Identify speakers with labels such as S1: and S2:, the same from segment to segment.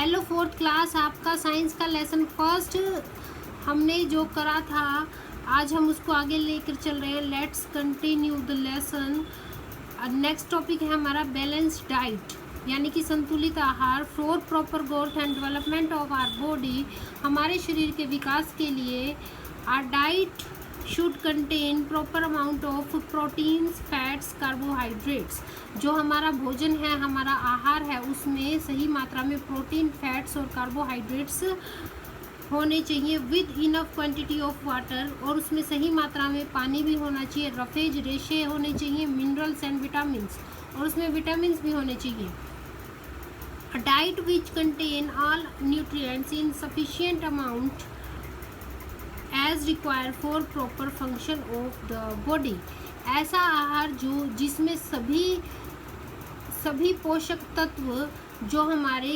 S1: Hello fourth class, आपका science का lesson first हमने जो करा था आज हम उसको आगे लेकर चल रहे हैं। Let's continue the lesson. Next topic है हमारा बैलेंस डाइट, यानी कि संतुलित आहार for proper growth and development of our body. हमारे शरीर के विकास के लिए our diet should contain proper amount of proteins, fats, carbohydrates. जो हमारा भोजन है, हमारा आहार है, उसमें सही मात्रा में प्रोटीन, फैट्स और कार्बोहाइड्रेट्स होने चाहिए with enough quantity of water, और उसमें सही मात्रा में पानी भी होना चाहिए। रफेज रेशे होने चाहिए, मिनरल्स एंड विटामिन्स, और उसमें विटामिन्स भी होने चाहिए। A diet which contain all nutrients in sufficient amount as required for proper function of the body. ऐसा आहार जिसमें सभी पोषक तत्व जो हमारे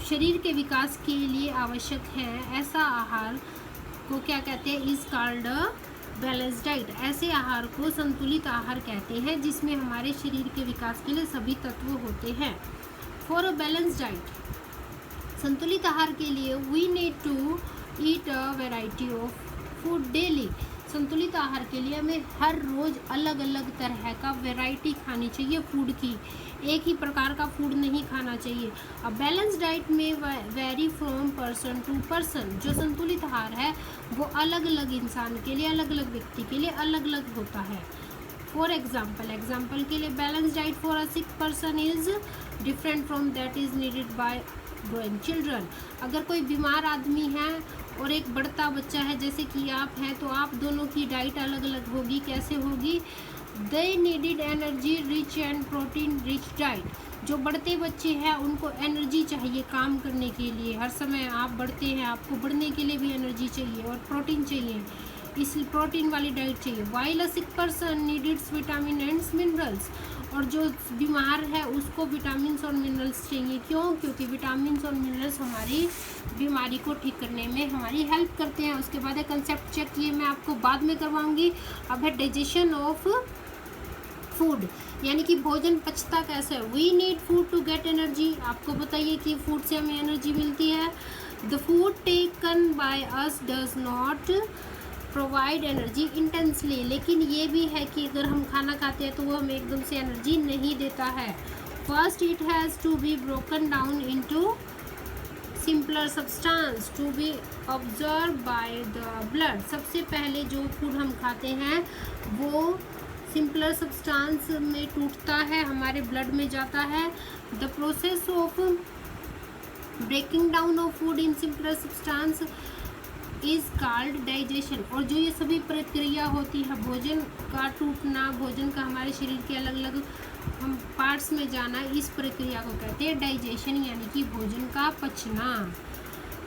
S1: शरीर के विकास के लिए आवश्यक हैं, ऐसा आहार को क्या कहते हैं? Is called a balance diet. ऐसे आहार को संतुलित आहार कहते हैं जिसमें हमारे शरीर के विकास के लिए सभी तत्व होते हैं। फॉर अ बैलेंस डाइट, संतुलित आहार के लिए we need to eat a variety of food daily. संतुलित आहार के लिए हमें हर रोज़ अलग अलग तरह का वैरायटी खानी चाहिए फूड की। एक ही प्रकार का फूड नहीं खाना चाहिए। अब बैलेंस डाइट में vary from person to person. जो संतुलित आहार है वो अलग अलग इंसान के लिए, अलग अलग व्यक्ति के लिए अलग अलग होता है। फॉर एग्जाम्पल के लिए balance diet for a sick person is different from that is needed bye growing children. अगर कोई बीमार आदमी है और एक बढ़ता बच्चा है, जैसे कि आप हैं, तो आप दोनों की डाइट अलग अलग होगी। कैसे होगी? They needed energy rich and protein rich diet. जो बढ़ते बच्चे हैं उनको एनर्जी चाहिए काम करने के लिए। हर समय आप बढ़ते हैं, आपको बढ़ने के लिए भी एनर्जी चाहिए और प्रोटीन चाहिए, इसलिए प्रोटीन वाली डाइट चाहिए। While a sick person needs vitamin and minerals. और जो बीमार है उसको विटामिन्स और मिनरल्स चाहिए। क्यों? क्योंकि विटामिन्स और मिनरल्स हमारी बीमारी को ठीक करने में हमारी हेल्प करते हैं। उसके बाद है कंसेप्ट चेक, ये मैं आपको बाद में करवाऊंगी। अब है डाइजेशन ऑफ फूड, यानी कि भोजन पचता कैसे है। We need food to get energy. आपको बताइए कि फूड से हमें एनर्जी मिलती है। The food taken by us does not provide energy intensely. लेकिन ये भी है कि अगर हम खाना खाते हैं तो वो हमें एकदम से एनर्जी नहीं देता है। First it has to be broken down into simpler substance to be observe by the blood. सबसे पहले जो फूड हम खाते हैं वो सिंपलर सब्सटेंस में टूटता है, हमारे ब्लड में जाता है। The process of breaking down of food in simpler substance is called digestion. और जो ये सभी प्रक्रिया होती है, भोजन का टूटना, भोजन का हमारे शरीर के अलग अलग हम पार्ट्स में जाना, इस प्रक्रिया को कहते हैं डाइजेशन, यानी कि भोजन का पचना।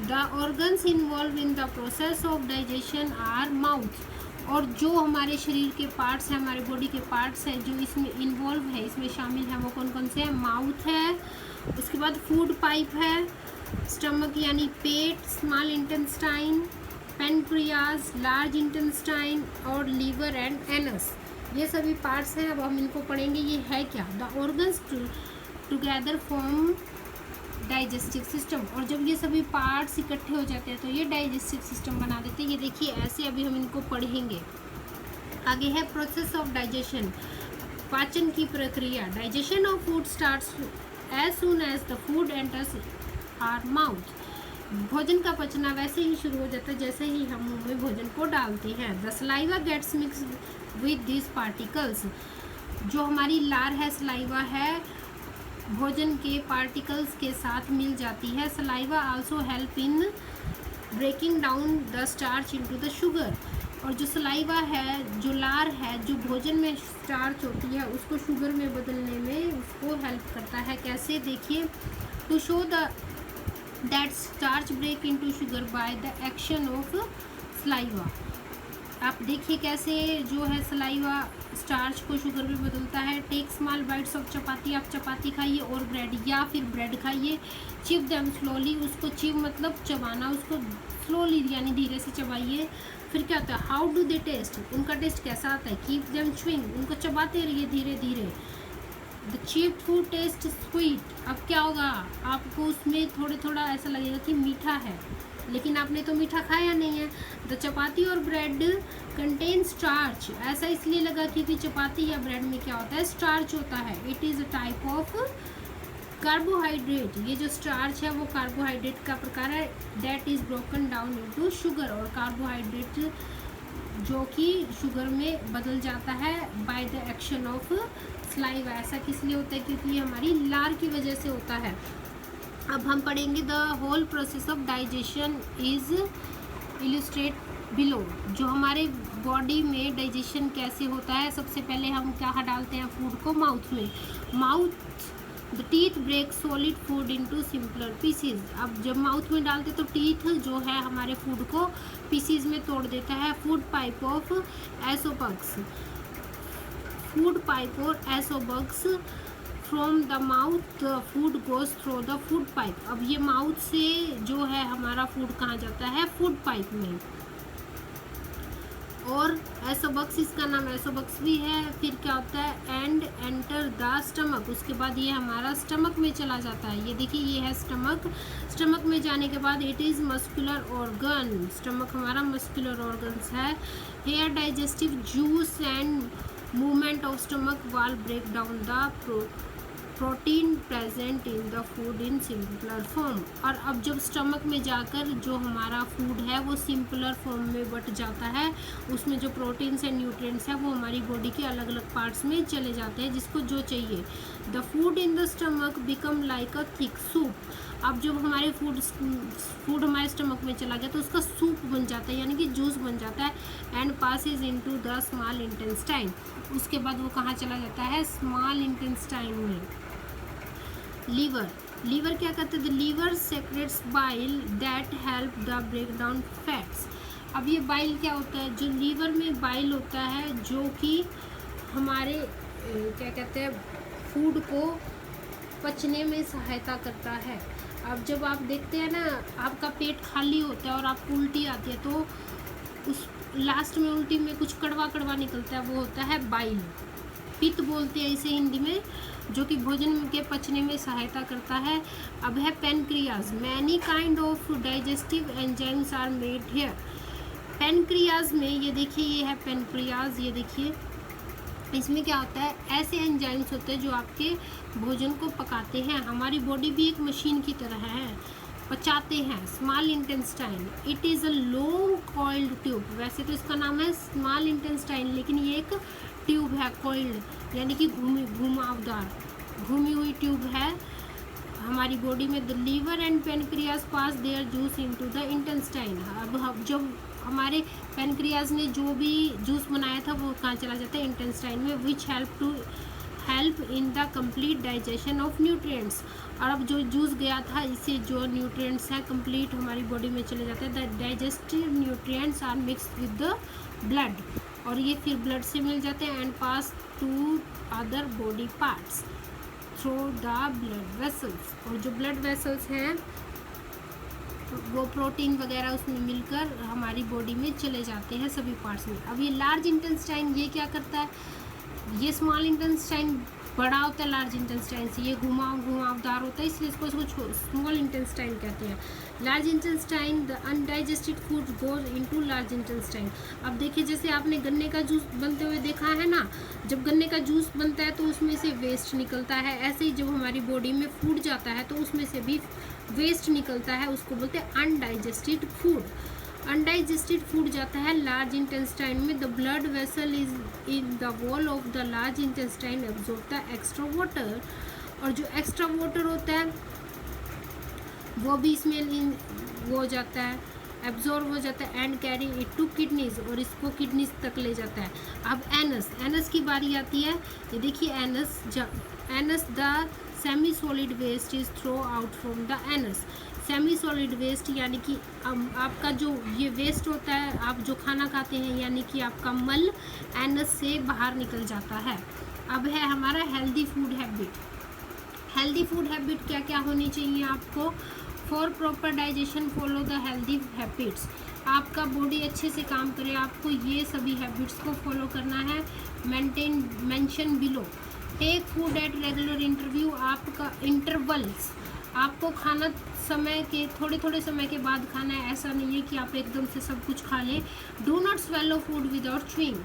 S1: The organs involve in the process of digestion are mouth. और जो हमारे शरीर के पार्ट्स हैं, हमारे बॉडी के पार्ट्स हैं जो इसमें इन्वॉल्व है, इसमें शामिल है, वो कौन कौन से हैं? माउथ है, उसके बाद फूड पाइप है, स्टमक यानी पेट, small intestine, pancreas, large intestine, और लीवर एंड एनस। ये सभी पार्ट्स हैं। अब हम इनको पढ़ेंगे। ये है क्या? The organs together form digestive system. और जब ये सभी पार्ट्स इकट्ठे हो जाते हैं तो ये डाइजेस्टिव सिस्टम बना देते हैं। ये देखिए ऐसे अभी हम इनको पढ़ेंगे। आगे है प्रोसेस ऑफ डाइजेशन, पाचन की प्रक्रिया। Digestion of food starts as soon as the food enters our mouth. भोजन का पचना वैसे ही शुरू हो जाता है जैसे ही हम मुंह में भोजन को डालते हैं। The saliva gets mix with this particles. जो हमारी लार है, सलाइवा है, भोजन के पार्टिकल्स के साथ मिल जाती है। Saliva also help in breaking down the starch into the sugar. और जो सलाइवा है, जो लार है, जो भोजन में स्टार्च होती है उसको शुगर में बदलने में उसको हेल्प करता है। कैसे? देखिए, to show the that starch break into sugar by the action of saliva. आप देखिए कैसे जो है सलाइवा स्टार्च को शुगर में बदलता है। टेक स्मॉल बाइट्स ऑफ चपाती। आप चपाती खाइए और ब्रेड, या फिर ब्रेड खाइए। Chip them slowly. उसको चिप मतलब चबाना, उसको स्लोली यानी धीरे से चबाइए। फिर क्या होता है? How do they taste? उनका टेस्ट कैसा आता है? Keep them chewing. उनको चबाते रहिए धीरे धीरे। The cheap food taste sweet. अब क्या होगा, आपको उसमें थोड़ा ऐसा लगेगा कि मीठा है, लेकिन आपने तो मीठा खाया नहीं है। द चपाती और ब्रेड कंटेन स्टार्च। ऐसा इसलिए लगा क्योंकि चपाती या ब्रेड में क्या होता है, स्टार्च होता है। It is a type of carbohydrate. ये जो स्टार्च है वो कार्बोहाइड्रेट का प्रकार है। That is broken down into sugar. और कार्बोहाइड्रेट जो कि शुगर में बदल जाता है bye the action of saliva. ऐसा किस लिए होता है, क्योंकि ये हमारी लार की वजह से होता है। अब हम पढ़ेंगे the whole process of digestion is illustrate below. जो हमारे बॉडी में डाइजेशन कैसे होता है, सबसे पहले हम क्या डालते हैं फूड को माउथ में। The teeth break solid food into simpler pieces. अब जब माउथ में डालते तो टीथ जो है हमारे फूड को पीसीज में तोड़ देता है। Food pipe of oesophagus. Food pipe और oesophagus from the mouth the food goes through the food pipe. अब ये माउथ से जो है हमारा फूड कहाँ जाता है, फूड पाइप में। और एसोबक्स, इसका नाम एसोबक्स भी है। फिर क्या होता है, एंड एंटर द स्टमक। उसके बाद ये हमारा स्टमक में चला जाता है। ये देखिए ये है स्टमक। स्टमक में जाने के बाद it is muscular organ. Stomach हमारा मस्कुलर ऑर्गन्स है। Here digestive juice and movement of stomach wall break down the protein present in the food in simpler form. और अब जब स्टमक में जाकर जो हमारा फूड है वो सिंपलर फॉर्म में बट जाता है, उसमें जो प्रोटीन्स एंड न्यूट्रिएंट्स है वो हमारी बॉडी के अलग अलग पार्ट्स में चले जाते हैं जिसको जो चाहिए। The food in the stomach become like a thick soup. अब जब हमारे फूड हमारे स्टमक में चला गया तो उसका सूप बन जाता है, यानी कि जूस बन जाता है। And passes into the small intestine. उसके बाद वो कहाँ चला जाता है, स्मॉल इंटेस्टाइन में। लीवर क्या करते हैं, the liver secretes bile that help the break down fats. अब ये बाइल क्या होता है, जो लीवर में बाइल होता है जो कि हमारे क्या कहते हैं फूड को पचने में सहायता करता है। अब जब आप देखते हैं ना आपका पेट खाली होता है और आपको उल्टी आती है तो उस लास्ट में उल्टी में कुछ कड़वा कड़वा निकलता है, वो होता है बाइल। पित्त बोलते हैं इसे हिंदी में, जो कि भोजन के पचने में सहायता करता है। अब है pancreas. Many kind of digestive enzymes are made here. Pancreas में ये देखिए ये है पेनक्रियाज। ये देखिए इसमें क्या होता है, ऐसे एंजाइम्स होते हैं जो आपके भोजन को पकाते हैं। हमारी बॉडी भी एक मशीन की तरह है, पचाते हैं। Small intestine, it is a long coiled tube. वैसे तो इसका नाम है स्मॉल इंटेस्टाइन, लेकिन ये एक ट्यूब है, कॉइल्ड यानी कि घुमावदार घूमी हुई ट्यूब है हमारी बॉडी में। The liver and pancreas pass their juice into the intestine. अब जब हमारे पेनक्रियाज ने जो भी जूस बनाया था वो कहाँ चला जाता है, इंटेस्टाइन में। Which help in the complete digestion of nutrients. और अब जो जूस गया था इससे जो न्यूट्रिएंट्स हैं कंप्लीट हमारी बॉडी में चले जाते हैं। The digestive nutrients are mixed with the blood. और ये फिर ब्लड से मिल जाते हैं and pass to other body parts through the blood vessels. और जो ब्लड वेसल्स हैं वो प्रोटीन वगैरह उसमें मिलकर हमारी बॉडी में चले जाते हैं सभी पार्ट्स में। अब ये लार्ज इंटेस्टाइन ये क्या करता है, ये स्मॉल इंटेस्टाइन बड़ा होता है लार्ज इंटेस्टाइन से, ये घुमावदार होता है इसलिए इसको स्मॉल इंटेस्टाइन कहते हैं। Large intestine the undigested food goes into large intestine. अब देखिए जैसे आपने गन्ने का जूस बनते हुए देखा है ना, जब गन्ने का जूस बनता है तो उसमें से वेस्ट निकलता है। ऐसे ही जब हमारी बॉडी में फूड जाता है तो उसमें से भी वेस्ट निकलता है, उसको बोलते हैं अनडाइजेस्टेड फूड। अनडाइजेस्टेड फूड जाता है लार्ज इंटेस्टाइन में। The blood vessel is in the wall of the large intestine absorb the extra water. और जो एक्स्ट्रा वाटर होता है वो भी इसमें वो हो जाता है, एब्जॉर्ब हो जाता है and carry it to kidneys. और इसको किडनीज तक ले जाता है। अब एनस की बारी आती है। ये देखिए anus the semi solid waste is throw out from the anus. Semi solid waste यानी कि आपका जो ये वेस्ट होता है, आप जो खाना खाते हैं यानी कि आपका मल एनस से बाहर निकल जाता है। अब है हमारा healthy food habit. Healthy food habit क्या क्या होनी चाहिए आपको, for proper digestion follow the healthy habits. आपका बॉडी अच्छे से काम करे आपको ये सभी हैबिट्स को फॉलो करना है। Mention below. Take food at regular interview, आपका इंटरवल्स, आपको खाना समय के थोड़े थोड़े समय के बाद खाना है, ऐसा नहीं है कि आप एकदम से सब कुछ खा लें। Do not swallow food without chewing,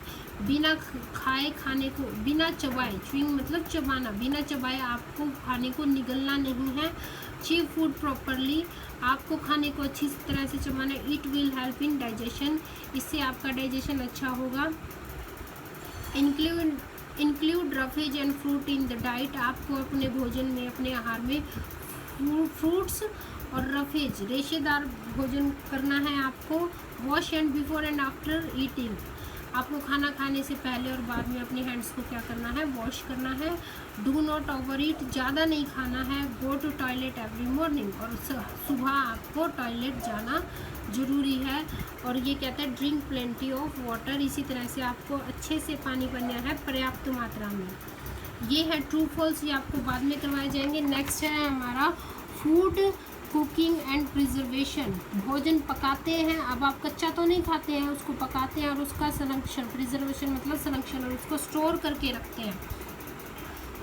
S1: बिना खाए खाने को, बिना चबाए, च्यूइंग मतलब चबाना, बिना चबाए आपको खाने को निगलना नहीं है। च्यू फूड प्रॉपरली, आपको खाने को अच्छी तरह से चबाना। It will help in digestion, इससे आपका डाइजेशन अच्छा होगा। Include roughage and fruit in the diet, आपको अपने भोजन में, अपने आहार में फ्रूट्स और रफेज, रेशेदार भोजन करना है आपको। Wash hand before and after eating, आपको खाना खाने से पहले और बाद में अपने हैंड्स को क्या करना है, वॉश करना है। डू नॉट ओवर ईट, ज़्यादा नहीं खाना है। Go to toilet every morning, और सुबह आपको टॉयलेट जाना ज़रूरी है। और ये कहता है ड्रिंक प्लेंटी ऑफ वाटर, इसी तरह से आपको अच्छे से पानी पीना है पर्याप्त मात्रा में। ये है ट्रू फॉल्स, ये आपको बाद में करवाए जाएंगे। नेक्स्ट है हमारा फूड कुकिंग एंड प्रिजर्वेशन, भोजन पकाते हैं, अब आप कच्चा तो नहीं खाते हैं, उसको पकाते हैं और उसका संरक्षण, प्रिजर्वेशन मतलब संरक्षण, और उसको स्टोर करके रखते हैं।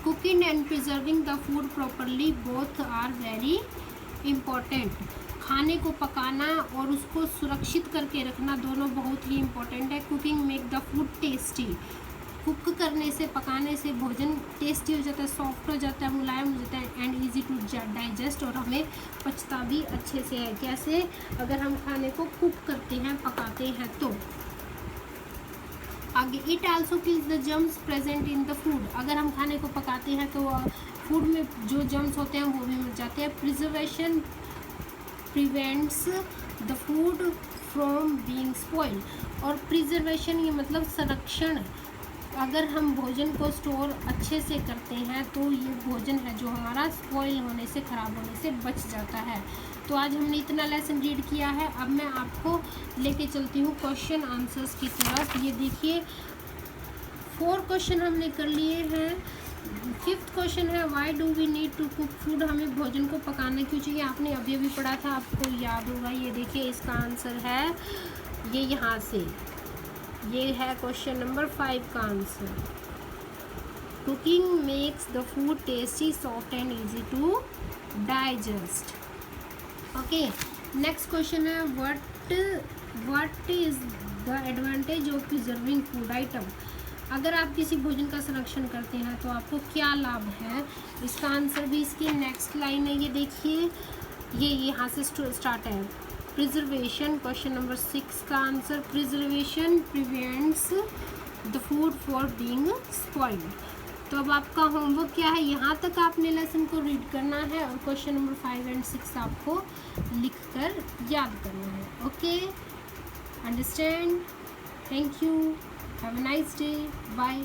S1: Cooking and preserving the food properly both are very important, खाने को पकाना और उसको सुरक्षित करके रखना दोनों बहुत ही इम्पोर्टेंट है। Cooking make the food tasty, cook करने से, पकाने से भोजन टेस्टी हो जाता है, सॉफ्ट हो जाता है, मुलायम हो जाता है, एंड इजी टू डाइजेस्ट, और हमें पचता भी अच्छे से है। कैसे? अगर हम खाने को कुक करते हैं, पकाते हैं तो। आगे, it also kills the germs present in the food, अगर हम खाने को पकाते हैं तो फूड में जो जर्म्स होते हैं वो भी मर जाते हैं। Preservation prevents the food from being spoil, और प्रिजर्वेशन ये मतलब संरक्षण, अगर हम भोजन को स्टोर अच्छे से करते हैं तो ये भोजन है जो हमारा स्पॉइल होने से, ख़राब होने से बच जाता है। तो आज हमने इतना लेसन रीड किया है। अब मैं आपको लेके चलती हूँ क्वेश्चन आंसर्स की तरफ। ये देखिए 4 क्वेश्चन हमने कर लिए हैं। 5th क्वेश्चन है why do we need to cook food, हमें भोजन को पकाना क्यों चाहिए, आपने अभी अभी पढ़ा था, आपको याद होगा। ये देखिए इसका आंसर है ये यहाँ से, ये है क्वेश्चन नंबर 5 का answer. Cooking makes the food tasty, soft and easy to digest. Okay, next question है what is the advantage of preserving food item, अगर आप किसी भोजन का संरक्षण करते हैं तो आपको क्या लाभ है। इसका आंसर भी इसकी नेक्स्ट लाइन है, ये देखिए, ये यहाँ से स्टार्ट है। प्रिजर्वेशन, क्वेश्चन नंबर 6 का answer, preservation prevents the food for being spoiled. तो अब आपका होमवर्क क्या है, यहाँ तक आपने लेसन को रीड करना है और क्वेश्चन नंबर 5 और 6 आपको लिख कर याद करना है। Okay, understand? Thank you, have a nice day, bye.